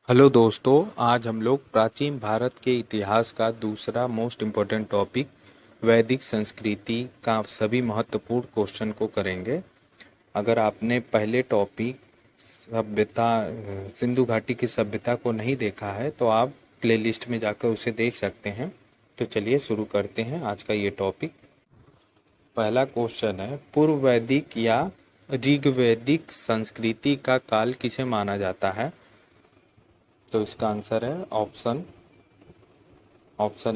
Hello दोस्तों, आज हम लोग प्राचीन भारत के इतिहास का दूसरा मोस्ट इम्पोर्टेंट टॉपिक वैदिक संस्कृति का सभी महत्वपूर्ण क्वेश्चन को करेंगे। अगर आपने पहले टॉपिक सभ्यता सिंधु घाटी की सभ्यता को नहीं देखा है तो आप प्लेलिस्ट में जाकर उसे देख सकते हैं। तो चलिए शुरू करते हैं आज का ये टॉपिक। पहला क्वेश्चन है, पूर्व वैदिक या ऋग्वैदिक संस्कृति का काल किसे माना जाता है? तो इसका आंसर है ऑप्शन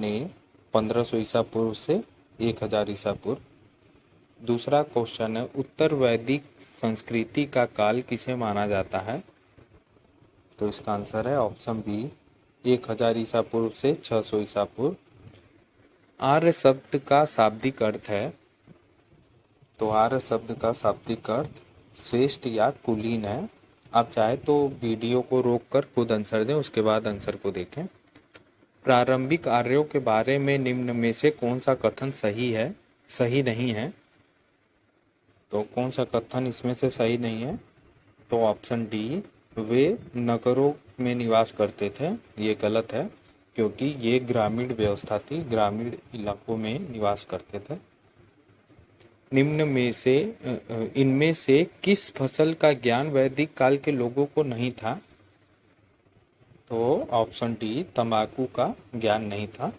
ए 1500 ईसा पूर्व से 1000 ईसा पूर्व। दूसरा क्वेश्चन है, उत्तर वैदिक संस्कृति का काल किसे माना जाता है? तो इसका आंसर है ऑप्शन बी 1000 ईसा पूर्व से 600 ईसा पूर्व। आर्य शब्द का शाब्दिक अर्थ है। तो आर्य शब्द का शाब्दिक अर्थ श्रेष्ठ या कुलीन है। आप चाहे तो वीडियो को रोककर खुद आंसर दें, उसके बाद आंसर को देखें। प्रारंभिक आर्यों के बारे में निम्न में से कौन सा कथन सही नहीं है? तो कौन सा कथन इसमें से सही नहीं है? तो ऑप्शन डी, वे नगरों में निवास करते थे, ये गलत है क्योंकि ये ग्रामीण व्यवस्था थी, ग्रामीण इलाकों में निवास करते थे। निम्न में से इनमें से किस फसल का ज्ञान वैदिक काल के लोगों को नहीं था? तो ऑप्शन डी, तंबाकू का ज्ञान नहीं था।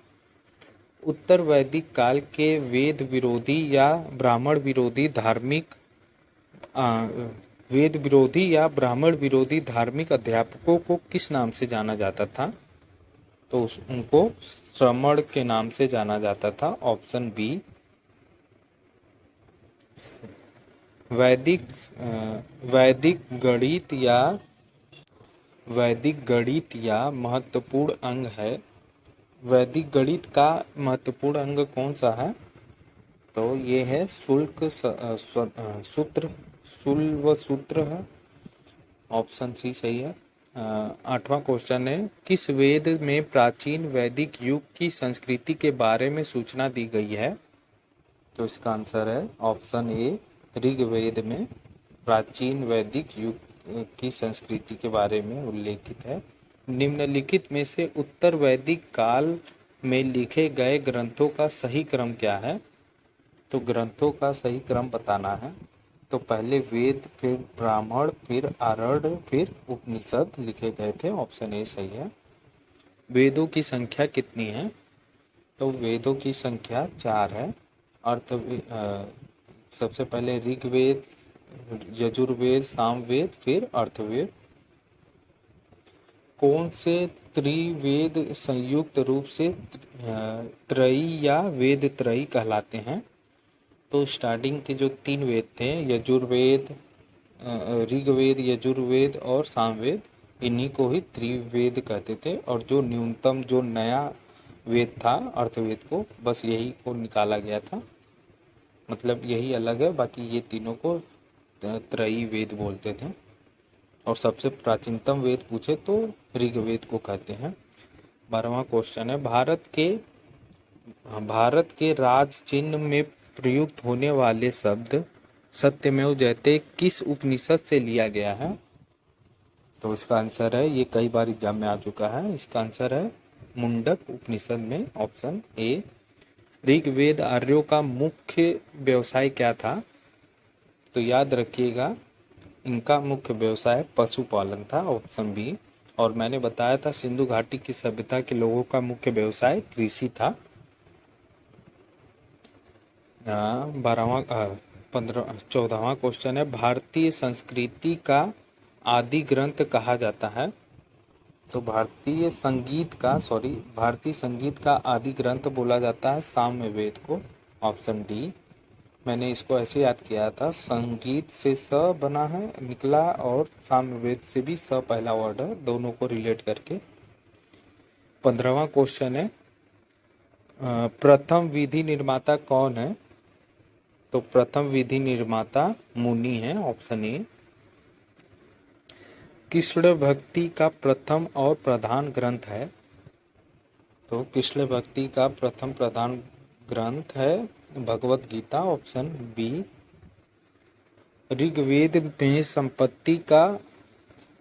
उत्तर वैदिक काल के वेद विरोधी या ब्राह्मण विरोधी धार्मिक आ, वेद विरोधी या ब्राह्मण विरोधी धार्मिक अध्यापकों को किस नाम से जाना जाता था? तो उनको श्रमण के नाम से जाना जाता था। ऑप्शन बी, वैदिक वैदिक गणित या वैदिक गणित या महत्वपूर्ण अंग है। वैदिक गणित का महत्वपूर्ण अंग कौन सा है? तो ये है सूत्र, शुल्व सूत्र है। ऑप्शन सी सही है। आठवां क्वेश्चन है, किस वेद में प्राचीन वैदिक युग की संस्कृति के बारे में सूचना दी गई है? तो इसका आंसर है ऑप्शन ए, ऋग्वेद में प्राचीन वैदिक युग की संस्कृति के बारे में उल्लेखित है। निम्नलिखित में से उत्तर वैदिक काल में लिखे गए ग्रंथों का सही क्रम क्या है? तो ग्रंथों का सही क्रम बताना है। तो पहले वेद, फिर ब्राह्मण, फिर आरण्य, फिर उपनिषद लिखे गए थे। ऑप्शन ए सही है। वेदों की संख्या कितनी है? तो वेदों की संख्या 4 है। अर्थ सबसे पहले ऋग्वेद, यजुर्वेद, सामवेद, फिर अर्थवेद। कौन से त्रिवेद संयुक्त रूप से त्रयी या वेद त्रयी कहलाते हैं? तो स्टार्टिंग के जो 3 वेद थे, यजुर्वेद, ऋग्वेद, यजुर्वेद और सामवेद, इन्हीं को ही त्रिवेद कहते थे। और जो न्यूनतम जो नया वेद था अर्थवेद को, बस यही को निकाला गया था, मतलब यही अलग है, बाकी ये तीनों को त्रयी वेद बोलते थे। और सबसे प्राचीनतम वेद पूछे तो ऋग्वेद को कहते हैं। 12वां क्वेश्चन है, भारत के राज चिन्ह में प्रयुक्त होने वाले शब्द सत्यमेव जयते किस उपनिषद से लिया गया है? तो इसका आंसर है, ये कई बार एग्जाम में आ चुका है, इसका आंसर है मुंडक उपनिषद में, ऑप्शन ए। ऋग्वेद आर्यों का मुख्य व्यवसाय क्या था? तो याद रखिएगा, इनका मुख्य व्यवसाय पशुपालन था, ऑप्शन बी। और मैंने बताया था सिंधु घाटी की सभ्यता के लोगों का मुख्य व्यवसाय कृषि था। 14वां क्वेश्चन है, भारतीय संस्कृति का आदि ग्रंथ कहा जाता है? तो भारतीय संगीत का आदि ग्रंथ बोला जाता है सामवेद को, ऑप्शन डी। मैंने इसको ऐसे याद किया था, संगीत से स बना है निकला और सामवेद से भी स पहला वर्ड है, दोनों को रिलेट करके। 15वां क्वेश्चन है, प्रथम विधि निर्माता कौन है? तो प्रथम विधि निर्माता मुनि है, ऑप्शन ए। कृष्ण भक्ति का प्रथम और प्रधान ग्रंथ है? तो कृष्ण भक्ति का प्रथम प्रधान ग्रंथ है भगवत गीता, ऑप्शन बी। ऋग्वेद में संपत्ति का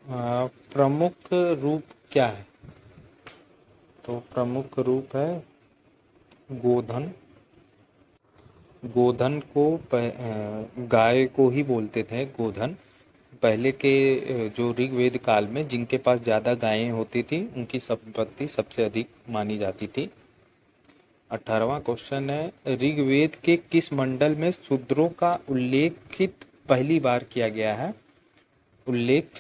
प्रमुख रूप क्या है? तो प्रमुख रूप है गोधन। गोधन को गाय को ही बोलते थे गोधन। पहले के जो ऋग्वेद काल में जिनके पास ज़्यादा गायें होती थी उनकी संपत्ति सबसे अधिक मानी जाती थी। 18वां क्वेश्चन है, ऋग्वेद के किस मंडल में शूद्रों का उल्लेखित पहली बार किया गया है? उल्लेख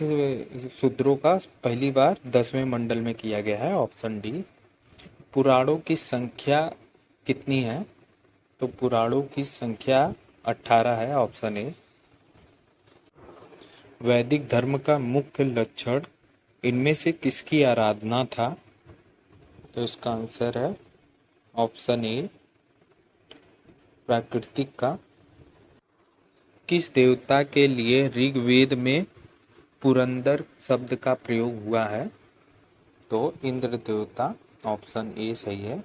शूद्रों का पहली बार 10वें मंडल में किया गया है, ऑप्शन डी। पुराणों की संख्या कितनी है? तो पुराणों की संख्या 18 है, ऑप्शन ए। वैदिक धर्म का मुख्य लक्षण इनमें से किसकी आराधना था? तो इसका आंसर है ऑप्शन ए, प्राकृतिक का। किस देवता के लिए ऋग्वेद में पुरंदर शब्द का प्रयोग हुआ है? तो इंद्र देवता, ऑप्शन ए सही है।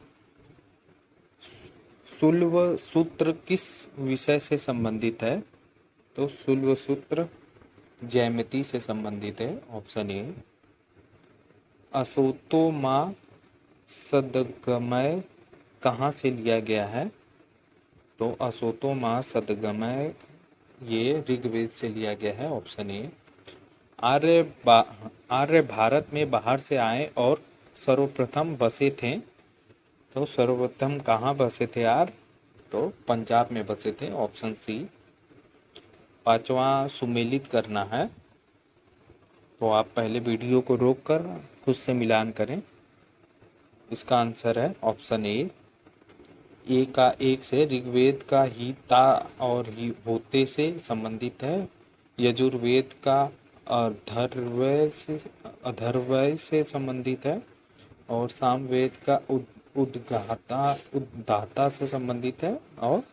शुल्व सूत्र किस विषय से संबंधित है? तो शुल्व सूत्र ज्यामिति से संबंधित है, ऑप्शन ए। असोतो मां सदगमय कहाँ से लिया गया है? तो असोतो मां सदगमय ये ऋग्वेद से लिया गया है, ऑप्शन ए। आर्य भारत में बाहर से आए और सर्वप्रथम बसे थे। तो सर्वप्रथम कहाँ बसे थे आर्य? तो पंजाब में बसे थे, ऑप्शन सी। 5वां सुमेलित करना है, तो आप पहले वीडियो को रोक कर खुद से मिलान करें। इसका आंसर है ऑप्शन ए। का एक से ऋग्वेद का हिता और ही होते से संबंधित है। यजुर्वेद का अथर्वय से संबंधित है और सामवेद का उद्गाता से संबंधित है और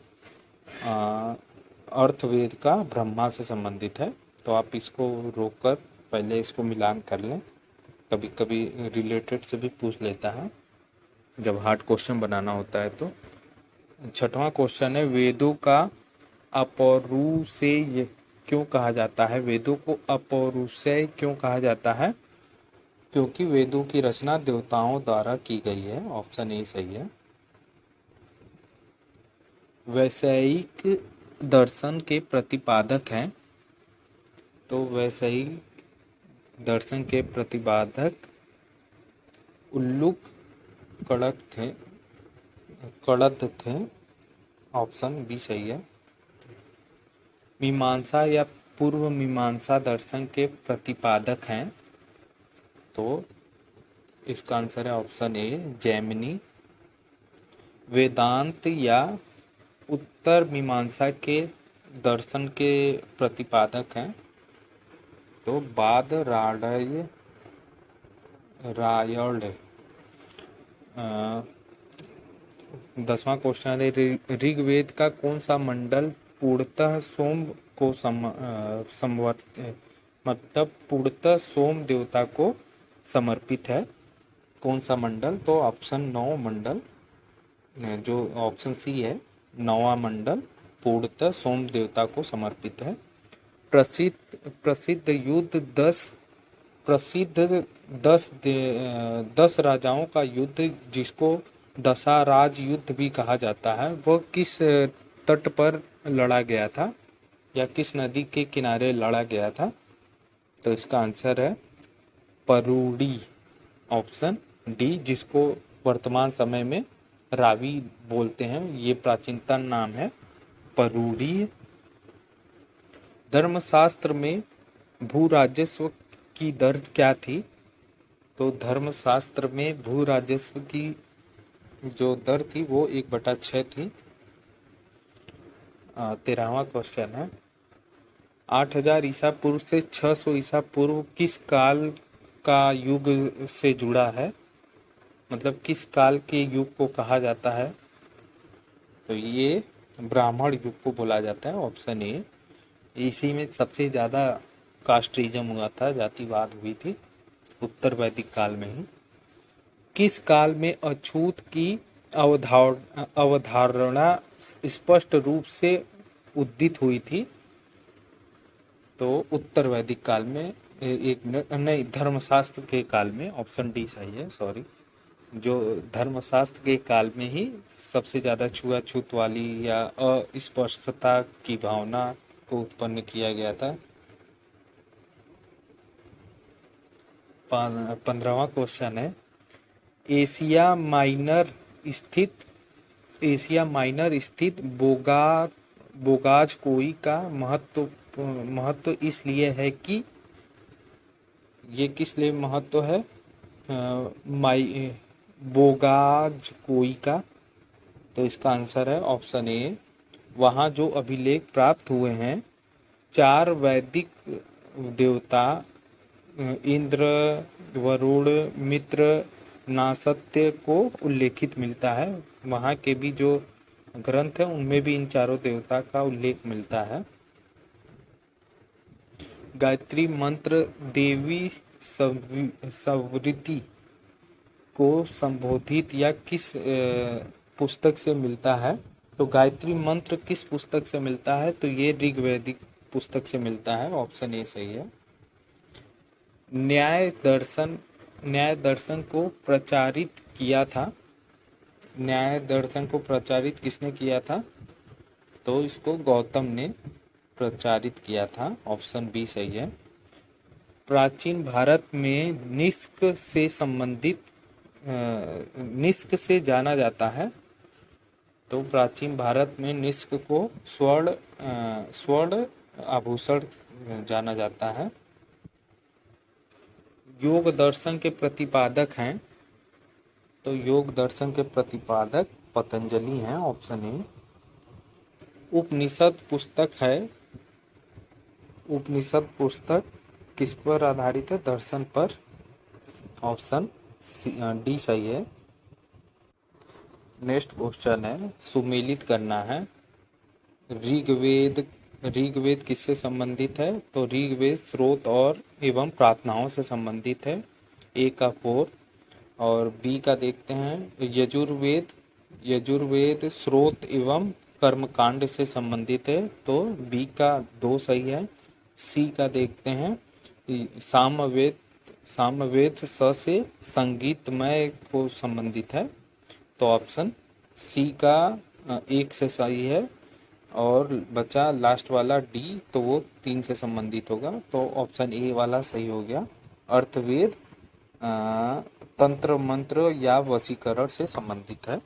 अर्थवेद का ब्रह्मा से संबंधित है। तो आप इसको रोककर पहले इसको मिलान कर लें, कभी कभी रिलेटेड से भी पूछ लेता है जब हार्ड क्वेश्चन बनाना होता है। तो 6वां क्वेश्चन है, वेदों का अपौरुषेय क्यों कहा जाता है? वेदों को अपौरुषेय क्यों कहा जाता है? क्योंकि वेदों की रचना देवताओं द्वारा की गई है, ऑप्शन ए सही है। वैषयिक दर्शन के प्रतिपादक हैं। तो वैषयिक दर्शन के प्रतिपादक उल्लूक कड़द थे, ऑप्शन बी सही है। मीमांसा या पूर्व मीमांसा दर्शन के प्रतिपादक हैं। तो इसका आंसर है ऑप्शन ए, जैमिनी। वेदांत या उत्तर मीमांसा के दर्शन के प्रतिपादक हैं। तो बाद रायण। 10वां क्वेश्चन है, ऋग्वेद का कौन सा मंडल पूर्णतः सोम को मतलब पूर्णतः सोम देवता को समर्पित है? कौन सा मंडल? तो ऑप्शन 9 मंडल, जो ऑप्शन सी है, 9वां मंडल पूर्णतः सोम देवता को समर्पित है। प्रसिद्ध युद्ध 10 राजाओं का युद्ध, जिसको दशाराज युद्ध भी कहा जाता है, वह किस तट पर लड़ा गया था या किस नदी के किनारे लड़ा गया था? तो इसका आंसर है परूडी, ऑप्शन डी, जिसको वर्तमान समय में रावी बोलते हैं। ये प्राचीनतम नाम है परूडी। धर्मशास्त्र में भू राजस्व की दर क्या थी? तो धर्मशास्त्र में भू राजस्व की जो दर थी वो 1/6 थी। 13वां क्वेश्चन है, 8000 ईसा पूर्व से 600 ईसा पूर्व किस काल का युग से जुड़ा है? मतलब किस काल के युग को कहा जाता है? तो ये ब्राह्मण युग को बोला जाता है, ऑप्शन ए। इसी में सबसे ज़्यादा कास्टिज्म हुआ था, जातिवाद हुई थी, उत्तर वैदिक काल में ही। किस काल में अछूत की अवधारणा स्पष्ट रूप से उदित हुई थी? तो उत्तर वैदिक काल में एक मिनट, नहीं, धर्मशास्त्र के काल में, ऑप्शन डी सही है, सॉरी। जो धर्मशास्त्र के काल में ही सबसे ज़्यादा छुआछूत वाली या अस्पृश्यता की भावना को उत्पन्न किया गया था। 15वां क्वेश्चन है, एशिया माइनर स्थित एशिया माइनर स्थित बोगाजकोई का महत्व इसलिए है कि, ये किस लिए महत्व है माई बोगाजकोई का? तो इसका आंसर है ऑप्शन ए। वहाँ जो अभिलेख प्राप्त हुए हैं 4 वैदिक देवता इंद्र, वरुण, मित्र, नासत्य को उल्लेखित मिलता है। वहाँ के भी जो ग्रंथ है उनमें भी इन चारों देवता का उल्लेख मिलता है। गायत्री मंत्र देवी सवृति को संबोधित या किस पुस्तक से मिलता है? तो गायत्री मंत्र किस पुस्तक से मिलता है? तो ये ऋग्वेदिक पुस्तक से मिलता है, ऑप्शन ए सही है। न्याय दर्शन को प्रचारित किया था। न्याय दर्शन को प्रचारित किसने किया था? तो इसको गौतम ने प्रचारित किया था, ऑप्शन बी सही है। प्राचीन भारत में निष्क से जाना जाता है। तो प्राचीन भारत में निष्क को स्वर्ण आभूषण जाना जाता है। योग दर्शन के प्रतिपादक हैं। तो योग दर्शन के प्रतिपादक पतंजलि हैं, ऑप्शन ए। उपनिषद पुस्तक किस पर आधारित है? दर्शन पर, ऑप्शन डी सही है। नेक्स्ट क्वेश्चन है, सुमेलित करना है। ऋग्वेद किससे संबंधित है? तो ऋग्वेद स्रोत और एवं प्रार्थनाओं से संबंधित है, ए का 4। और बी का देखते हैं, यजुर्वेद स्रोत एवं कर्मकांड से संबंधित है, तो बी का 2 सही है। सी का देखते हैं, सामवेद से संगीतमय को संबंधित है, तो ऑप्शन सी का 1 से सही है। और बचा लास्ट वाला डी, तो वो 3 से संबंधित होगा, तो ऑप्शन ए वाला सही हो गया। अर्थवेद तंत्र मंत्र या वशीकरण से संबंधित है,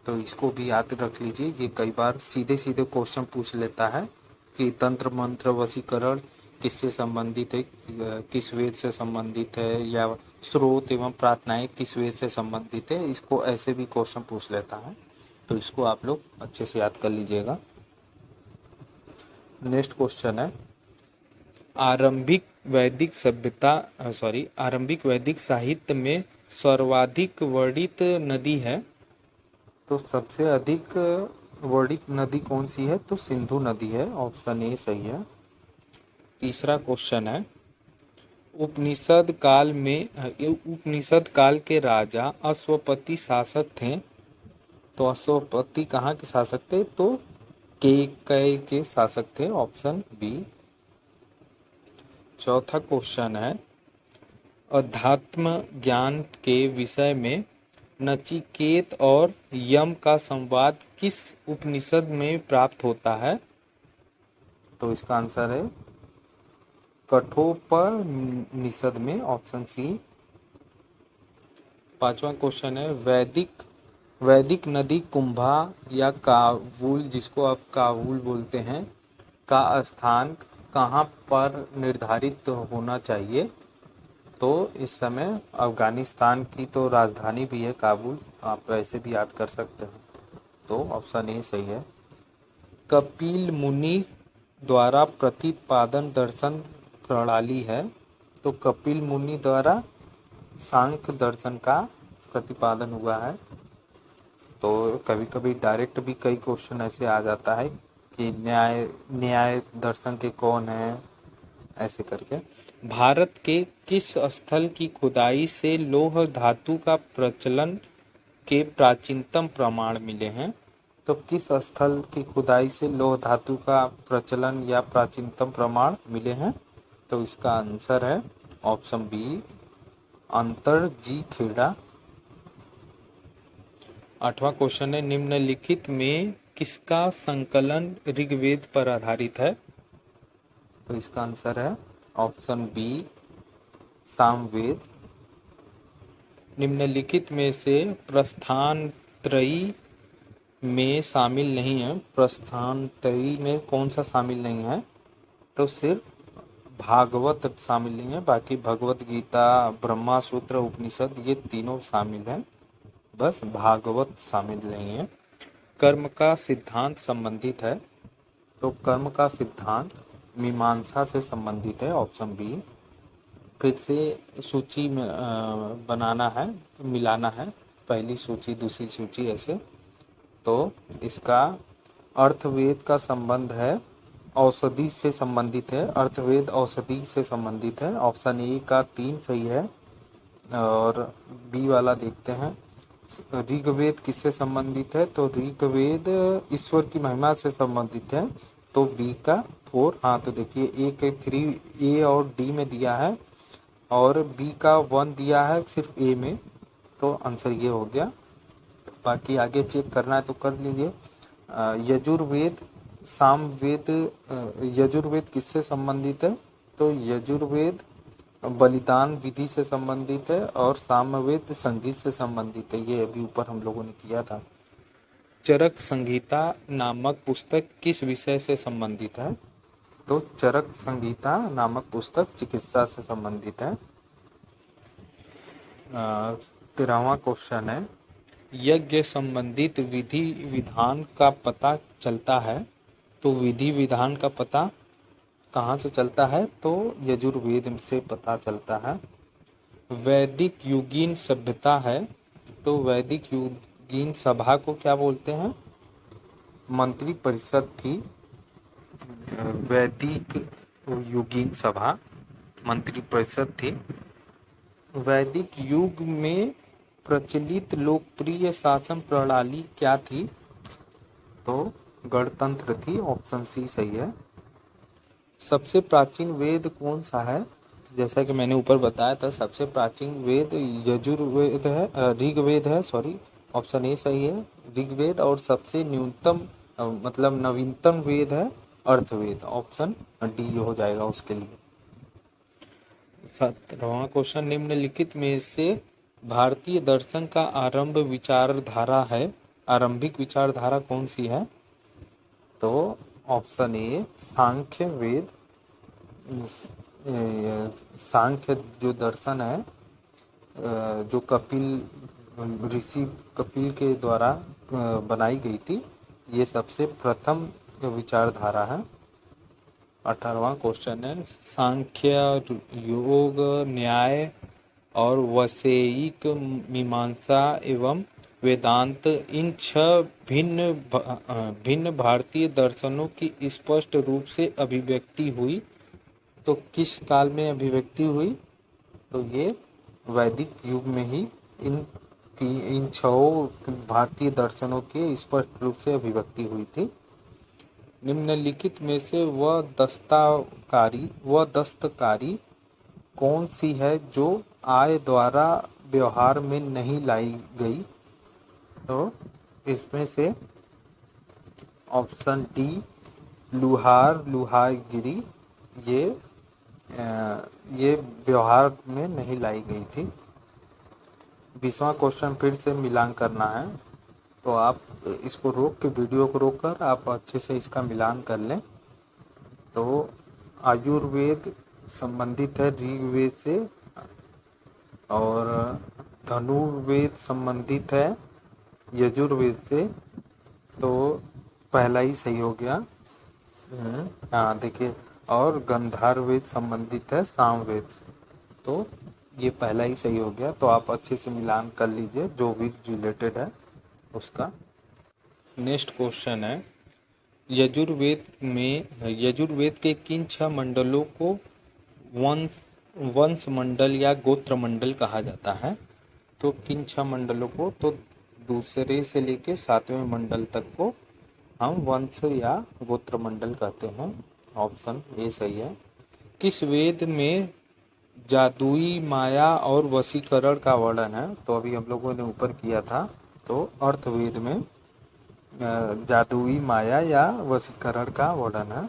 तो इसको भी याद रख लीजिए। ये कई बार सीधे सीधे क्वेश्चन पूछ लेता है कि तंत्र मंत्र वशीकरण किससे संबंधित है, किस वेद से संबंधित है, या स्रोत एवं प्रार्थनाएं किस वेद से संबंधित है। इसको ऐसे भी क्वेश्चन पूछ लेता है, तो इसको आप लोग अच्छे से याद कर लीजिएगा। नेक्स्ट क्वेश्चन है, आरंभिक वैदिक साहित्य में सर्वाधिक वर्णित नदी है। तो सबसे अधिक वर्णित नदी कौन सी है? तो सिंधु नदी है, ऑप्शन ए सही है। तीसरा क्वेश्चन है, उपनिषद काल के राजा अश्वपति शासक थे। तो अश्वपति कहाँ के शासक थे? तो केकय के शासक थे, ऑप्शन बी। चौथा क्वेश्चन है, अध्यात्म ज्ञान के विषय में नचिकेत और यम का संवाद किस उपनिषद में प्राप्त होता है? तो इसका आंसर है कठोपनिषद में, ऑप्शन सी। पांचवा क्वेश्चन है, वैदिक नदी कुंभा या काबुल, जिसको आप काबुल बोलते हैं, का स्थान कहाँ पर निर्धारित होना चाहिए? तो इस समय अफगानिस्तान की तो राजधानी भी है काबुल, आप वैसे भी याद कर सकते हैं, तो ऑप्शन ए सही है। कपिल मुनि द्वारा प्रतिपादन दर्शन प्रणाली है। तो कपिल मुनि द्वारा सांख्य दर्शन का प्रतिपादन हुआ है। तो कभी कभी डायरेक्ट भी कई क्वेश्चन ऐसे आ जाता है कि न्याय दर्शन के कौन है, ऐसे करके। भारत के किस स्थल की खुदाई से लौह धातु का प्रचलन के प्राचीनतम प्रमाण मिले हैं? तो किस स्थल की खुदाई से लौह धातु का प्रचलन या प्राचीनतम प्रमाण मिले हैं? तो इसका आंसर है option B Atranji Kheda. 8वां question है निम्नलिखित में किसका संकलन ऋग्वेद पर आधारित है? तो इसका आंसर है ऑप्शन बी सामवेद। निम्नलिखित में से प्रस्थान त्रयी में शामिल नहीं है, प्रस्थान त्रयी में कौन सा शामिल नहीं है? तो सिर्फ भागवत शामिल नहीं है, बाकी भगवत गीता, ब्रह्मा सूत्र, उपनिषद ये तीनों शामिल हैं, बस भागवत शामिल नहीं है। कर्म का सिद्धांत संबंधित है, तो कर्म का सिद्धांत मीमांसा से संबंधित है, ऑप्शन बी। फिर से सूची में बनाना है, मिलाना है, पहली सूची दूसरी सूची ऐसे। तो इसका अर्थवेद का संबंध है, औषधि से संबंधित है, अर्थवेद औषधि से संबंधित है, ऑप्शन ए का 3 सही है। और बी वाला देखते हैं, ऋग्वेद किससे संबंधित है? तो ऋग्वेद ईश्वर की महिमा से संबंधित है, तो बी का 4। हाँ तो देखिए ए के 3 ए और डी में दिया है और बी का 1 दिया है सिर्फ ए में, तो आंसर ये हो गया। बाकी आगे चेक करना है तो कर लीजिए। यजुर्वेद सामवेद, यजुर्वेद किससे संबंधित है? तो यजुर्वेद बलिदान विधि से संबंधित है और सामवेद संगीत से संबंधित है, ये अभी ऊपर हम लोगों ने किया था। चरक संहिता नामक पुस्तक किस विषय से संबंधित है? तो चरक संहिता नामक पुस्तक चिकित्सा से संबंधित है। 13वां क्वेश्चन है यज्ञ संबंधित विधि विधान का पता चलता है, तो विधि विधान का पता कहाँ से चलता है? तो यजुर्वेद से पता चलता है। वैदिक युगीन सभ्यता है, तो वैदिक युगीन सभा को क्या बोलते हैं? मंत्री परिषद थी वैदिक युगीन सभा, मंत्री परिषद थी। वैदिक युग में प्रचलित लोकप्रिय शासन प्रणाली क्या थी? तो गणतंत्र थी, ऑप्शन सी सही है। सबसे प्राचीन वेद कौन सा है? जैसा कि मैंने ऊपर बताया था, सबसे प्राचीन वेद यजुर्वेद है, ऋग्वेद है, सॉरी, ऑप्शन ए सही है ऋग्वेद। और सबसे न्यूनतम मतलब नवीनतम वेद है अर्थवेद, ऑप्शन डी हो जाएगा उसके लिए। 17वां क्वेश्चन निम्नलिखित में से भारतीय दर्शन का आरंभ विचारधारा है, आरंभिक विचारधारा कौन सी है? तो ऑप्शन ए सांख्य वेद। सांख्य जो दर्शन है, जो कपिल ऋषि कपिल के द्वारा बनाई गई थी, ये सबसे प्रथम विचारधारा है। 18वां क्वेश्चन है सांख्य, योग, न्याय और वैषयिक मीमांसा एवं वेदांत इन 6 भिन्न भारतीय दर्शनों की स्पष्ट रूप से अभिव्यक्ति हुई, तो किस काल में अभिव्यक्ति हुई? तो ये वैदिक युग में ही इन 6 भारतीय दर्शनों के स्पष्ट रूप से अभिव्यक्ति हुई थी। निम्नलिखित में से वह दस्तकारी कौन सी है जो आय द्वारा व्यवहार में नहीं लाई गई? तो इसमें से ऑप्शन डी लुहारगिरी ये व्यवहार में नहीं लाई गई थी। 20वां क्वेश्चन फिर से मिलान करना है, तो आप इसको रोक के वीडियो को रोक कर आप अच्छे से इसका मिलान कर लें। तो आयुर्वेद संबंधित है ऋग्वेद से और धनुर्वेद संबंधित है यजुर्वेद से, तो पहला ही सही हो गया। हाँ देखिए, और गंधर्ववेद संबंधित है सामवेद से, तो ये पहला ही सही हो गया। तो आप अच्छे से मिलान कर लीजिए जो भी रिलेटेड है उसका। नेक्स्ट क्वेश्चन है यजुर्वेद के किन 6 मंडलों को वंश मंडल या गोत्र मंडल कहा जाता है? तो किन 6 मंडलों को? तो दूसरे से लेके 7वें मंडल तक को हम वंश या गोत्र मंडल कहते हैं, ऑप्शन ए सही है। किस वेद में जादुई माया और वशीकरण का वर्णन है? तो अभी हम लोगों ने ऊपर किया था। तो अर्थवेद में जादुई माया या वशीकरण का वर्णन है।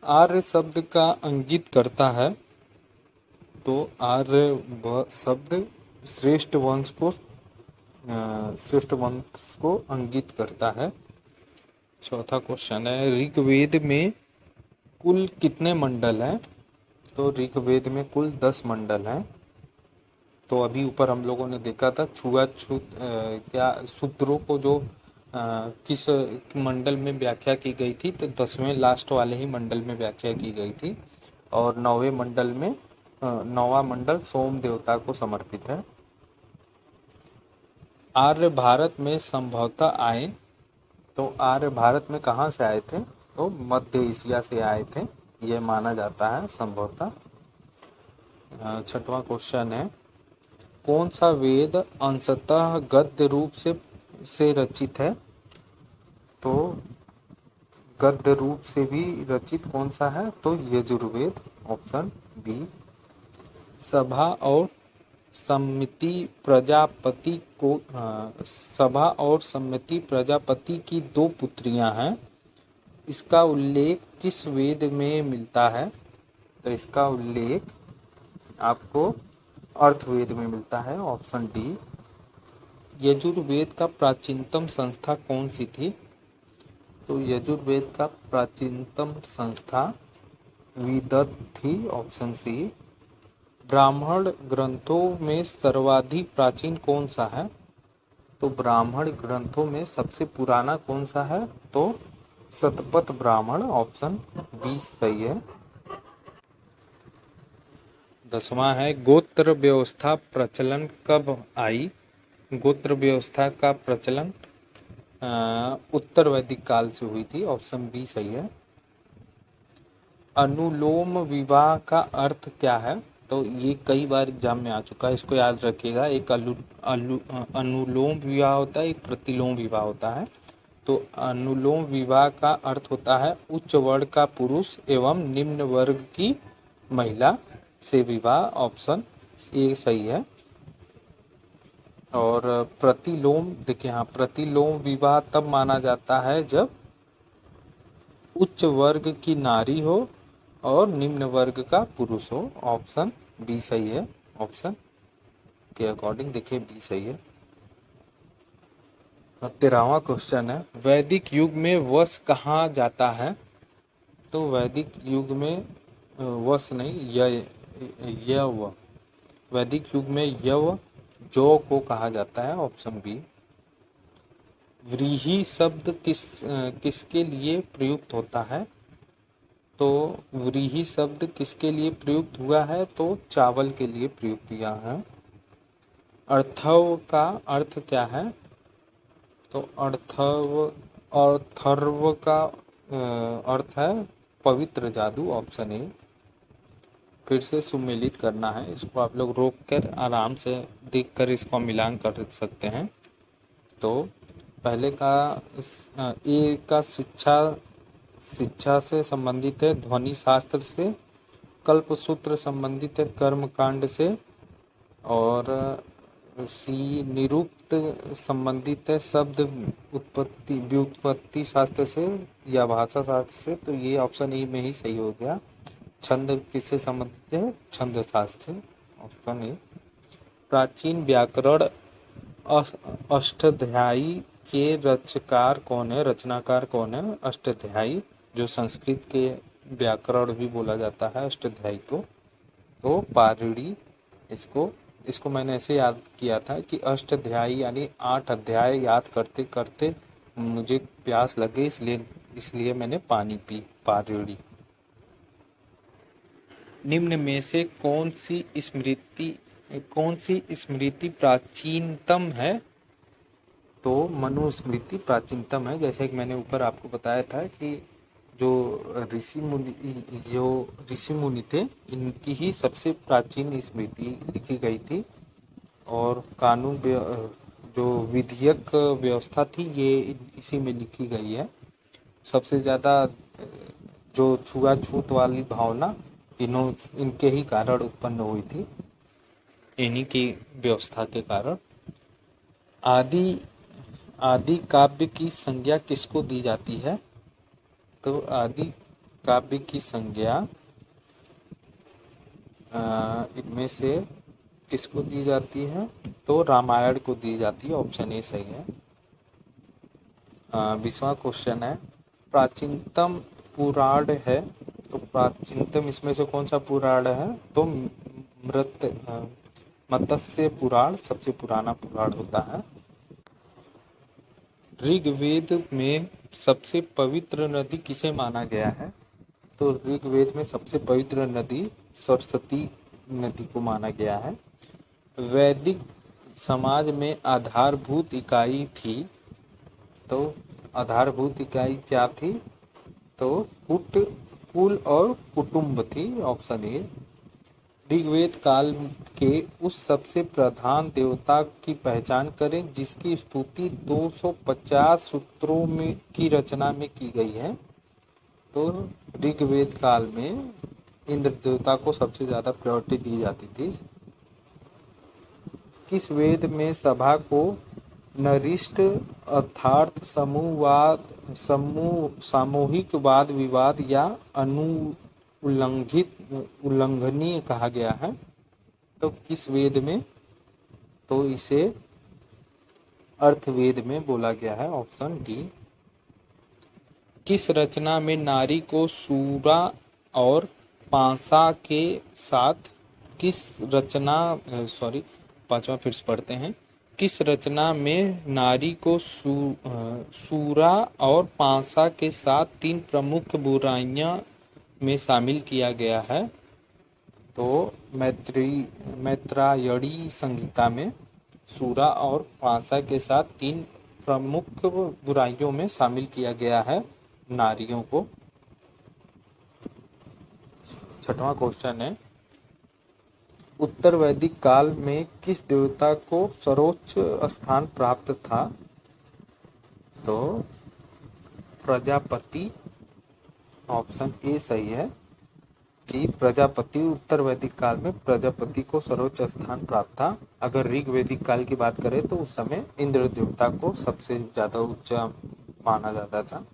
आर्य शब्द का इंगित करता है। तो आर्य शब्द श्रेष्ठ वंश को इंगित करता है। चौथा क्वेश्चन है, ऋग्वेद में कुल कितने मंडल हैं? तो ऋग्वेद में कुल 10 मंडल हैं। तो अभी ऊपर हम लोगों ने देखा था छुआछूत क्या सूत्रों को जो किस मंडल में व्याख्या की गई थी, तो 10वें लास्ट वाले ही मंडल में व्याख्या की गई थी। और 9वें मंडल में 9वां मंडल सोम देवता को समर्पित है। आर्य भारत में संभवतः आए। तो आर्य भारत में कहाँ से आए थे? तो मध्य एशिया से आए थे, यह माना जाता है संभवतः। छठवां क्वेश्चन है, कौन सा वेद अंशतः गद्य रूप से रचित है? तो गद्य रूप से भी रचित कौन सा है? तो यजुर्वेद, ऑप्शन बी। सभा और सम्मति प्रजापति को सभा और सम्मति प्रजापति की 2 पुत्रियां हैं। इसका उल्लेख किस वेद में मिलता है? तो इसका उल्लेख आपको अर्थवेद में मिलता है, ऑप्शन डी। यजुर्वेद का प्राचीनतम संस्था कौन सी थी? तो यजुर्वेद का प्राचीनतम संस्था विदत थी, ऑप्शन सी। ब्राह्मण ग्रंथों में सर्वाधिक प्राचीन कौन सा है? तो ब्राह्मण ग्रंथों में सबसे पुराना कौन सा है? तो शतपथ ब्राह्मण, ऑप्शन बी सही है। 10वां है, गोत्र व्यवस्था प्रचलन कब आई? गोत्र व्यवस्था का प्रचलन उत्तर वैदिक काल से हुई थी, ऑप्शन बी सही है। अनुलोम विवाह का अर्थ क्या है? तो ये कई बार एग्जाम में आ चुका है, इसको याद रखिएगा। एक अनुलोम विवाह होता है, एक प्रतिलोम विवाह होता है। तो अनुलोम विवाह का अर्थ होता है उच्च वर्ग का पुरुष एवं निम्न वर्ग की महिला से विवाह, ऑप्शन ए सही है। और प्रतिलोम, देखिए हाँ, प्रतिलोम विवाह तब माना जाता है जब उच्च वर्ग की नारी हो और निम्न वर्ग का पुरुष हो, ऑप्शन बी सही है। ऑप्शन के अकॉर्डिंग देखिए बी सही है। 13वां क्वेश्चन है, वैदिक युग में वश कहा जाता है? तो वैदिक युग में वश नहीं, यव, वैदिक युग में यव जौ को कहा जाता है, ऑप्शन बी। व्रीहि शब्द किसके लिए प्रयुक्त होता है? तो व्रीहि शब्द किसके लिए प्रयुक्त हुआ है? तो चावल के लिए प्रयुक्त किया है। अर्थव का अर्थ क्या है? तो अर्थर्व का अर्थ है पवित्र जादू, ऑप्शन ए। फिर से सुमेलित करना है, इसको आप लोग रोक कर आराम से देख कर इसको मिलान कर सकते हैं। तो पहले का ए का शिक्षा से संबंधित है, ध्वनि शास्त्र से, कल्पसूत्र संबंधित है कर्म कांड से, और सी निरुक्त संबंधित है शब्द व्युत्पत्ति शास्त्र से या भाषा शास्त्र से। तो ये ऑप्शन ए में ही सही हो गया। छंद किससे संबंधित है? छंद शास्त्र, ऑप्शन ए। प्राचीन व्याकरण अष्टाध्यायी के रचनाकार कौन है? अष्टाध्यायी, जो संस्कृत के व्याकरण भी बोला जाता है अष्टाध्यायी को, तो पारिणी। इसको मैंने ऐसे याद किया था कि अष्टाध्यायी यानी 8 अध्याय याद करते करते मुझे प्यास लग गई, इसलिए मैंने पानी पी, पारिणी। निम्न में से कौन सी स्मृति प्राचीनतम है? तो मनुस्मृति प्राचीनतम है। जैसे कि मैंने ऊपर आपको बताया था कि जो ऋषि मुनि थे, इनकी ही सबसे प्राचीन स्मृति लिखी गई थी। और कानून जो विधियक व्यवस्था थी, ये इसी में लिखी गई है। सबसे ज़्यादा जो छुआछूत वाली भावना इनके ही कारण उत्पन्न हुई थी, इन्हीं की व्यवस्था के कारण। आदि आदि काव्य की संज्ञा किसको दी जाती है? तो आदि काव्य की संज्ञा इनमें से किसको दी जाती है? तो रामायण को दी जाती है। ऑप्शन ए सही है। 20वां क्वेश्चन है, प्राचीनतम पुराण है, तो प्राचीनतम इसमें से कौन सा पुराण है? तो मत्स्य पुराण सबसे पुराना पुराण होता है। ऋग्वेद में सबसे पवित्र नदी किसे माना गया है? तो ऋग्वेद में सबसे पवित्र नदी सरस्वती नदी को माना गया है। वैदिक समाज में आधारभूत इकाई थी, तो आधारभूत इकाई क्या थी? तो कुल और कुटुंब थी। Option A. ऋग्वेद काल के उस सबसे प्रधान देवता की पहचान करें जिसकी स्तुति 250 सूत्रों में की रचना में की गई है। तो ऋग्वेद काल में इंद्र देवता को सबसे ज़्यादा प्रायोरिटी दी जाती थी। किस वेद में सभा को नरिष्ट अर्थात सामूहिक वाद विवाद या उल्लंघनीय कहा गया है? तो किस वेद में? तो इसे अर्थवेद में बोला गया है। Option D. किस रचना में नारी को सूरा और पांसा के साथ पांचवा फिर से पढ़ते हैं। किस रचना में नारी को सूरा और पांसा के साथ 3 प्रमुख बुराइयां में शामिल किया गया है? तो मैत्रायणी संहिता में सूरा और पांसा के साथ 3 प्रमुख बुराइयों में शामिल किया गया है नारियों को। 6वां क्वेश्चन है, उत्तर वैदिक काल में किस देवता को सर्वोच्च स्थान प्राप्त था? तो प्रजापति। ऑप्शन ए सही है कि प्रजापति, उत्तर वैदिक काल में प्रजापति को सर्वोच्च स्थान प्राप्त था। अगर ऋग वैदिक काल की बात करें तो उस समय इंद्र देवता को सबसे ज्यादा उच्च माना जाता था।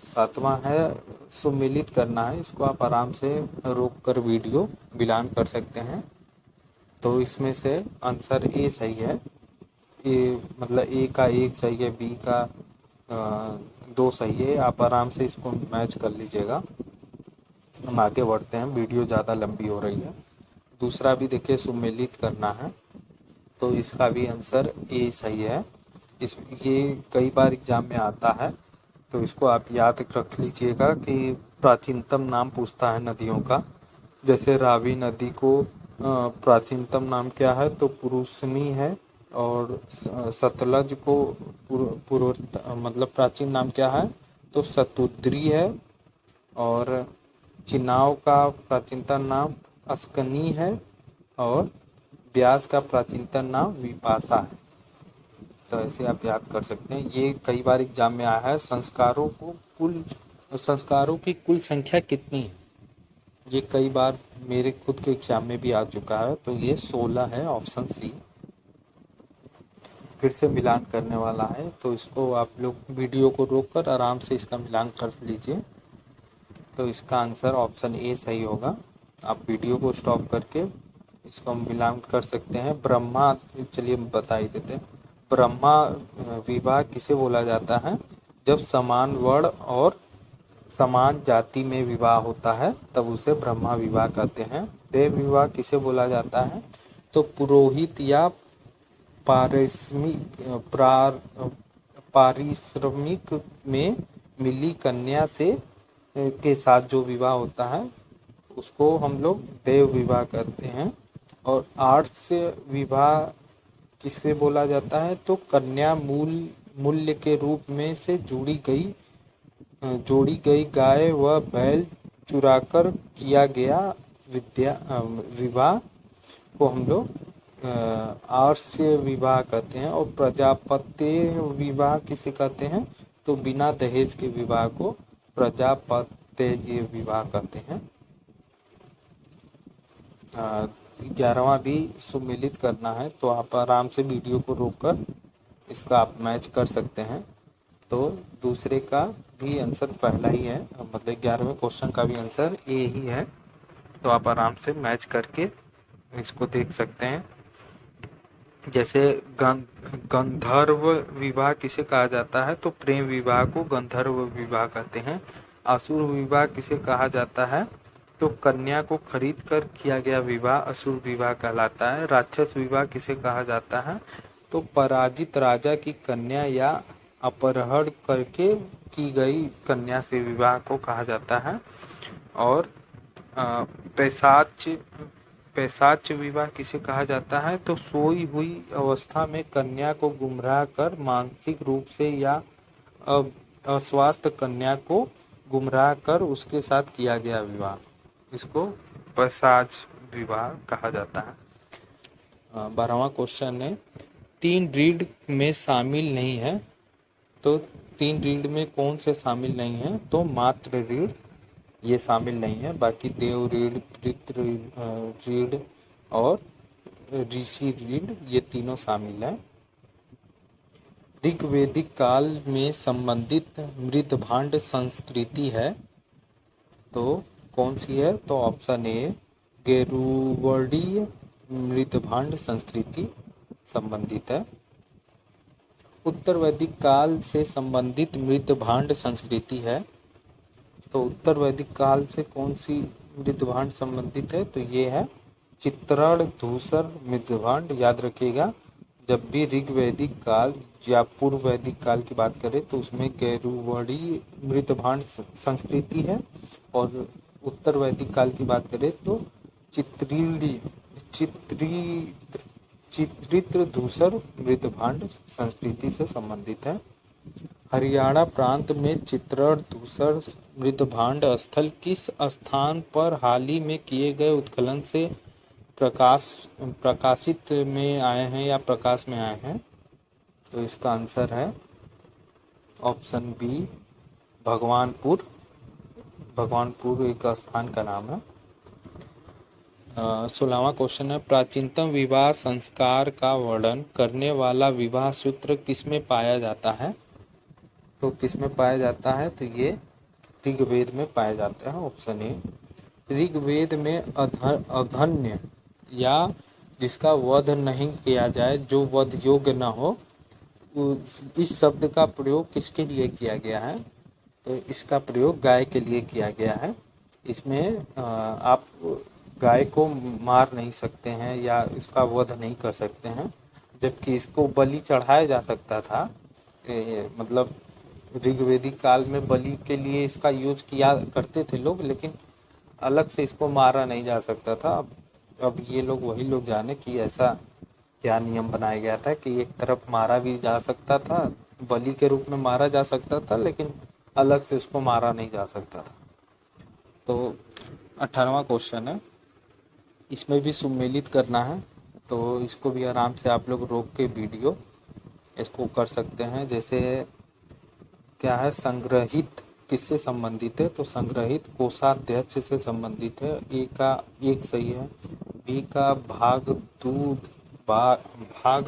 7वां है, सुमेलित करना है। इसको आप आराम से रोक कर वीडियो मिलान कर सकते हैं। तो इसमें से आंसर ए सही है। ए मतलब ए का 1 सही है, बी का 2 सही है। आप आराम से इसको मैच कर लीजिएगा। हम आगे बढ़ते हैं, वीडियो ज़्यादा लंबी हो रही है। दूसरा भी देखिए, सुमेलित करना है, तो इसका भी आंसर ए सही है। ये कई बार एग्जाम में आता है, तो इसको आप याद रख लीजिएगा कि प्राचीनतम नाम पूछता है नदियों का। जैसे रावी नदी को प्राचीनतम नाम क्या है? तो पुरुषनी है। और सतलज को मतलब प्राचीन नाम क्या है? तो शतुद्री है। और चिनाव का प्राचीनतम नाम अस्कनी है। और ब्यास का प्राचीनतम नाम विपाशा है। तो ऐसे आप याद कर सकते हैं। ये कई बार एग्जाम में आया है। संस्कारों की कुल संख्या कितनी है? ये कई बार मेरे खुद के एग्जाम में भी आ चुका है। तो ये 16 है। Option C. फिर से मिलान करने वाला है, तो इसको आप लोग वीडियो को रोककर आराम से इसका मिलान कर लीजिए। तो इसका आंसर ऑप्शन ए सही होगा। आप वीडियो को स्टॉप करके इसको हम मिलान कर सकते हैं। ब्रह्मा, चलिए बता ही देते हैं। ब्रह्मा विवाह किसे बोला जाता है? जब समान वर्ण और समान जाति में विवाह होता है तब उसे ब्रह्मा विवाह कहते हैं। देव विवाह किसे बोला जाता है? तो पुरोहित या पारिश्रमिक में मिली कन्या से के साथ जो विवाह होता है उसको हम लोग देव विवाह कहते हैं। और आर्ट्स विवाह किसे बोला जाता है? तो कन्या मूल्य के रूप में से जोड़ी गई गाय व बैल चुराकर किया गया विवाह को हम लोग आर्ष्य विवाह कहते हैं। और प्रजापत्य विवाह किसे कहते हैं? तो बिना दहेज के विवाह को प्रजापत्य विवाह कहते हैं। 11वां भी सुमेलित करना है तो आप आराम से वीडियो को रोककर इसका आप मैच कर सकते हैं। तो दूसरे का भी आंसर पहला ही है, मतलब 11वें क्वेश्चन का भी आंसर ए ही है। तो आप आराम से मैच करके इसको देख सकते हैं। जैसे गंधर्व विवाह किसे कहा जाता है, तो प्रेम विवाह को गंधर्व विवाह कहते हैं। असुर विवाह किसे कहा जाता है, तो कन्या को खरीद कर किया गया विवाह असुर विवाह कहलाता है। राक्षस विवाह किसे कहा जाता है, तो पराजित राजा की कन्या या अपहरण करके की गई कन्या से विवाह को कहा जाता है। और पैशाच पैशाच विवाह किसे कहा जाता है, तो सोई हुई अवस्था में कन्या को गुमराह कर मानसिक रूप से या अस्वस्थ कन्या को गुमराह कर उसके साथ किया गया विवाह, इसको पैशाच विवाह कहा जाता है। 12वां क्वेश्चन है, 3 रीढ़ में शामिल नहीं है, तो 3 रीढ़ में कौन से शामिल नहीं है, तो मात्र रीढ़ ये शामिल नहीं है, बाकी देव रीढ़, पितृ रीढ़ और ऋषि रीढ़ ये तीनों शामिल हैं। ऋग्वेदिक काल में संबंधित मृतभांड संस्कृति है, तो कौन सी है, तो ऑप्शन ए गेरुवर्डीय मृतभांड संस्कृति संबंधित है। उत्तर वैदिक काल से संबंधित मृतभांड संस्कृति है, तो उत्तर वैदिक काल से कौन सी मृतभांड संबंधित है, तो ये है चित्रण धूसर मृतभांड। याद रखिएगा, जब भी ऋग्वैदिक काल या पूर्व वैदिक काल की बात करें तो उसमें गेरुवर्डीय मृतभांड संस्कृति है, और उत्तर वैदिक काल की बात करें तो चित्रित धूसर मृतभांड संस्कृति से संबंधित है। हरियाणा प्रांत में चित्रण धूसर मृतभांड स्थल किस स्थान पर हाल ही में किए गए उत्खनन से प्रकाशित में आए हैं या प्रकाश में आए हैं, तो इसका आंसर है ऑप्शन बी भगवानपुर। भगवानपुर एक स्थान का नाम है। 16वां क्वेश्चन है, प्राचीनतम विवाह संस्कार का वर्णन करने वाला विवाह सूत्र किसमें पाया जाता है, तो किसमें पाया जाता है, तो ये ऋग्वेद में पाया जाता है, ऑप्शन ए। ऋग्वेद में अघन्य या जिसका वध नहीं किया जाए, जो वध योग्य न हो, इस शब्द का प्रयोग किसके लिए किया गया है, तो इसका प्रयोग गाय के लिए किया गया है। इसमें आप गाय को मार नहीं सकते हैं या इसका वध नहीं कर सकते हैं, जबकि इसको बलि चढ़ाया जा सकता था। मतलब ऋग्वेदिक काल में बलि के लिए इसका यूज किया करते थे लोग, लेकिन अलग से इसको मारा नहीं जा सकता था। अब ये लोग वही लोग जाने कि ऐसा क्या नियम बनाया गया था कि एक तरफ मारा भी जा सकता था, बलि के रूप में मारा जा सकता था, लेकिन अलग से उसको मारा नहीं जा सकता था। तो 18वां क्वेश्चन है, इसमें भी सुमेलित करना है, तो इसको भी आराम से आप लोग रोक के वीडियो इसको कर सकते हैं। जैसे क्या है, संग्रहित किससे संबंधित है, तो संग्रहित कोषाध्यक्ष से संबंधित है, ए का एक सही है। बी का भाग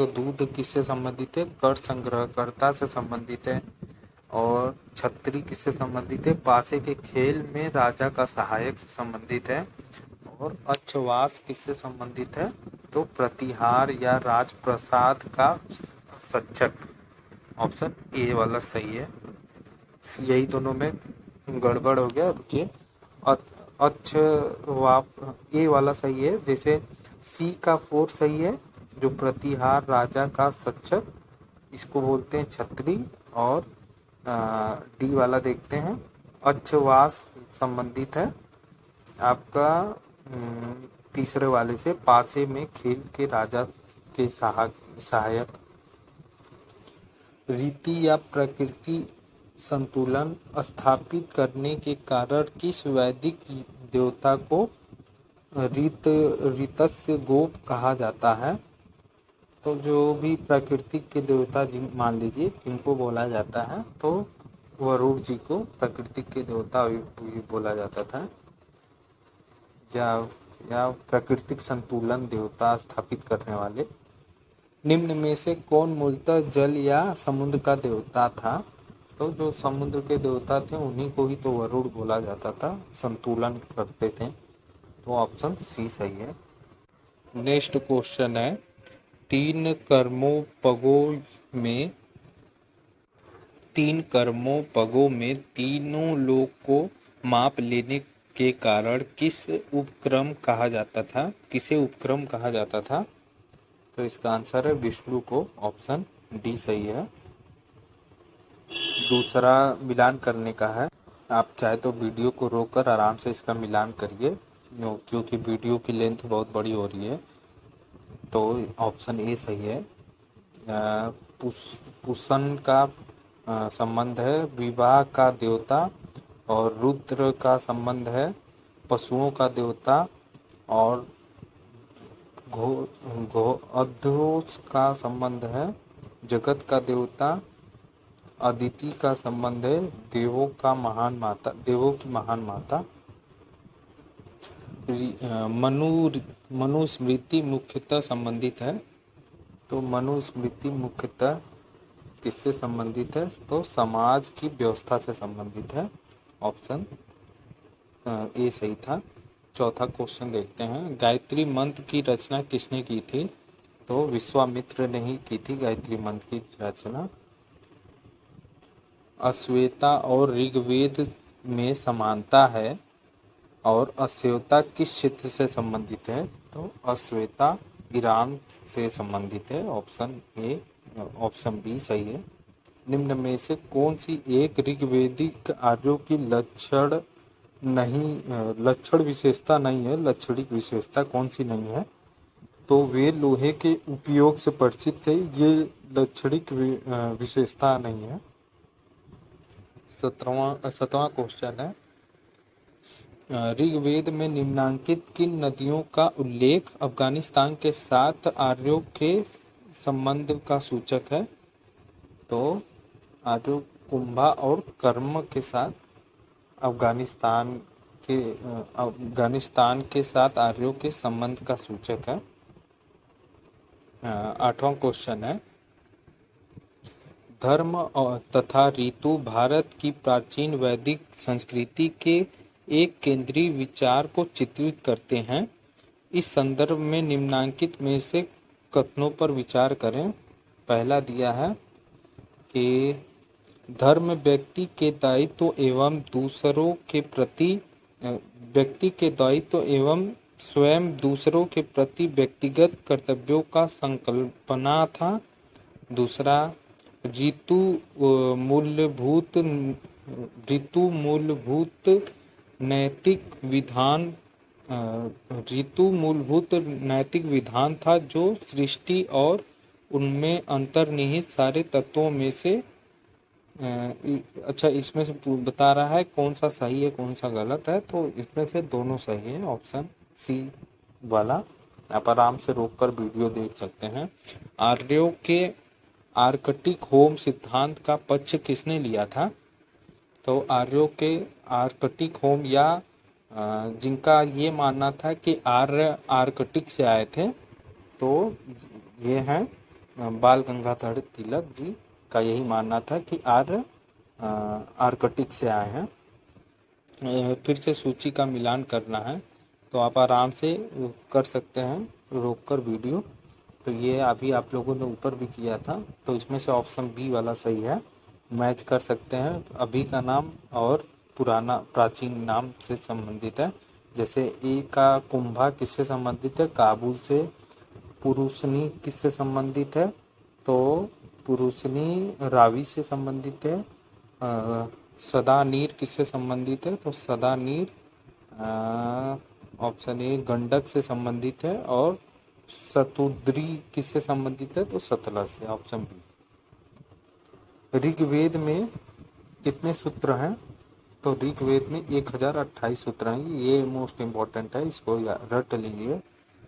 दूध किससे संबंधित है, कर संग्रहकर्ता से संबंधित है। और छत्री किससे संबंधित है, पासे के खेल में राजा का सहायक से संबंधित है। और अच्छवास किससे संबंधित है, तो प्रतिहार या राजप्रसाद का सच्चक, ऑप्शन ए वाला सही है। यही दोनों में गड़बड़ हो गया, रुकिए। अच्छवाप ए वाला सही है। जैसे सी का 4 सही है, जो प्रतिहार राजा का सच्चक, इसको बोलते हैं छत्री। और डी वाला देखते हैं, अच्छवास संबंधित है आपका तीसरे वाले से, पासे में खेल के राजा के सहायक। रीति या प्रकृति संतुलन स्थापित करने के कारण किस वैदिक देवता को ऋतस्य गोप कहा जाता है, तो जो भी प्रकृति के देवता जी मान लीजिए इनको बोला जाता है, तो वरुण जी को प्रकृति के देवता भी बोला जाता था। या या प्राकृतिक संतुलन देवता स्थापित करने वाले। निम्न में से कौन मूलतः जल या समुद्र का देवता था? तो जो समुद्र के देवता थे उन्हीं को ही तो वरुण बोला जाता था, संतुलन करते थे। तो ऑप्शन सी सही है। नेक्स्ट क्वेश्चन है, में तीन कर्मोपगों में तीनों लोक को माप लेने के कारण किसे उपक्रम कहा जाता था? तो इसका आंसर है विष्णु को, ऑप्शन डी सही है। दूसरा मिलान करने का है। आप चाहे तो वीडियो को रोककर आराम से इसका मिलान करिए, क्योंकि वीडियो की लेंथ बहुत बड़ी हो रही है। तो ऑप्शन ए सही है। पुष्ण का संबंध है विवाह का देवता, और रुद्र का संबंध है पशुओं का देवता, और अध्योस का संबंध है जगत का देवता, अदिति का संबंध है देवों की महान माता। मनुस्मृति मुख्यतः संबंधित है। तो मनुस्मृति मुख्यतः किससे संबंधित है? तो समाज की व्यवस्था से संबंधित है। ऑप्शन ए सही था। चौथा क्वेश्चन देखते हैं, गायत्री मंत्र की रचना किसने की थी? तो विश्वामित्र ने ही की थी गायत्री मंत्र की रचना। अश्वेता और ऋग्वेद में समानता है, और अश्वेता किस क्षेत्र से संबंधित है? तो अश्वेता ईरान से संबंधित है। ऑप्शन बी सही है। निम्न में से कौन सी एक ऋग्वेदिक आर्यों की लक्षण विशेषता नहीं है? लक्षणिक विशेषता कौन सी नहीं है? तो वे लोहे के उपयोग से परिचित थे, ये लक्षणिक विशेषता नहीं है। 17वां क्वेश्चन है, ऋग्वेद में निम्नांकित किन नदियों का उल्लेख अफगानिस्तान के साथ आर्यों के संबंध का सूचक है? तो आर्यों कुंभा और कर्म के साथ अफगानिस्तान के साथ आर्यों के संबंध का सूचक है। 8वां क्वेश्चन है, धर्म तथा ऋतु भारत की प्राचीन वैदिक संस्कृति के एक केंद्रीय विचार को चित्रित करते हैं। इस संदर्भ में निम्नांकित में से कथनों पर विचार करें। पहला दिया है कि धर्म व्यक्ति के दायित्व एवं स्वयं दूसरों के प्रति व्यक्तिगत कर्तव्यों का संकल्पना था। दूसरा, ऋतु मूलभूत नैतिक विधान था जो सृष्टि और उनमें अंतर्निहित सारे तत्वों में से अच्छा, इसमें से बता रहा है कौन सा सही है कौन सा गलत है। तो इसमें से दोनों सही है, ऑप्शन सी वाला। आप आराम से रोककर वीडियो देख सकते हैं। आर्यों के आर्कटिक होम सिद्धांत का पक्ष किसने लिया था? तो आर्यों के आर्कटिक होम या जिनका ये मानना था कि आर्य आर्कटिक से आए थे, तो ये हैं बाल गंगाधर तिलक जी का यही मानना था कि आर्य आर्कटिक से आए हैं। फिर से सूची का मिलान करना है, तो आप आराम से कर सकते हैं रोककर वीडियो। तो ये अभी आप लोगों ने ऊपर भी किया था, तो इसमें से ऑप्शन बी वाला सही है। मैच कर सकते हैं, अभी का नाम और पुराना प्राचीन नाम से संबंधित है। जैसे ए का कुंभा किससे संबंधित है? काबुल से। पुरुषनी किससे संबंधित है? तो पुरुषनी रावी से संबंधित है। सदानीर किससे संबंधित है? तो सदानीर ऑप्शन ए गंडक से संबंधित है। और सतुद्री किससे संबंधित है? तो सतलज से, ऑप्शन बी। ऋग्वेद में कितने सूत्र हैं? तो ऋग्वेद में 1028 सूत्र हैं। ये मोस्ट इम्पोर्टेंट है, इसको रट लीजिए।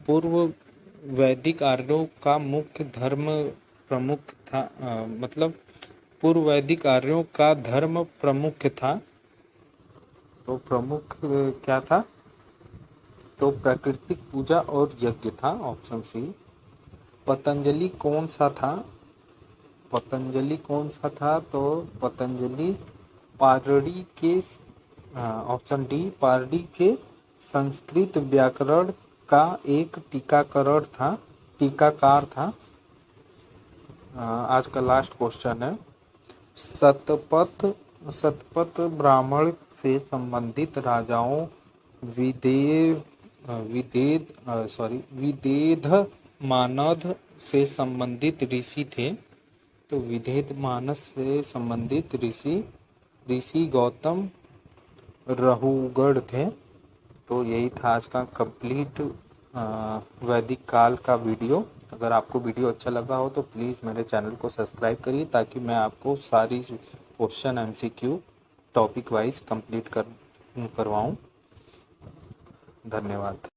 पूर्व वैदिक आर्यों का मुख्य धर्म प्रमुख था, पूर्व वैदिक आर्यों का धर्म प्रमुख था। तो प्रमुख क्या था? तो प्राकृतिक पूजा और यज्ञ था, ऑप्शन सी। पतंजलि कौन सा था? पतंजलि कौन सा था? तो पतंजलि पारड़ी के, ऑप्शन डी, पारड़ी के संस्कृत व्याकरण का एक टीकाकार था। आज का लास्ट क्वेश्चन है, शतपथ शतपथ ब्राह्मण से संबंधित राजाओं विदेध मानद से संबंधित ऋषि थे। तो विदेध मानस से संबंधित ऋषि गौतम रहुगढ़ थे। तो यही था आज का कंप्लीट वैदिक काल का वीडियो। अगर आपको वीडियो अच्छा लगा हो तो प्लीज़ मेरे चैनल को सब्सक्राइब करिए, ताकि मैं आपको सारी question MCQ topic wise complete करवाऊँ। धन्यवाद।